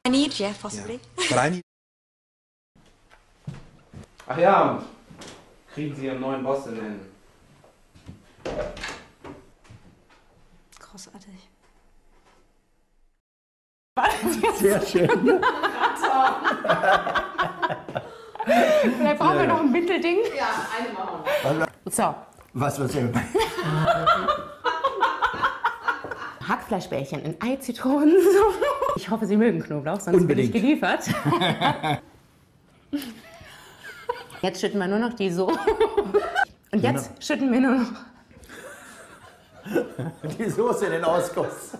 I need, yeah, possibly. Yeah. But I need. Ach ja, kriegen Sie Ihren neuen Boss in den... Großartig. Sehr schön. Vielleicht brauchen wir noch ein Mittelding. Ja, eine machen wir. So. Was Hackfleischbällchen in Ei, Zitronen. Ich hoffe, Sie mögen Knoblauch, sonst Unbedingt. bin ich geliefert. Jetzt schütten wir nur noch die so. Und jetzt schütten wir nur noch Die Soße in den Ausguss.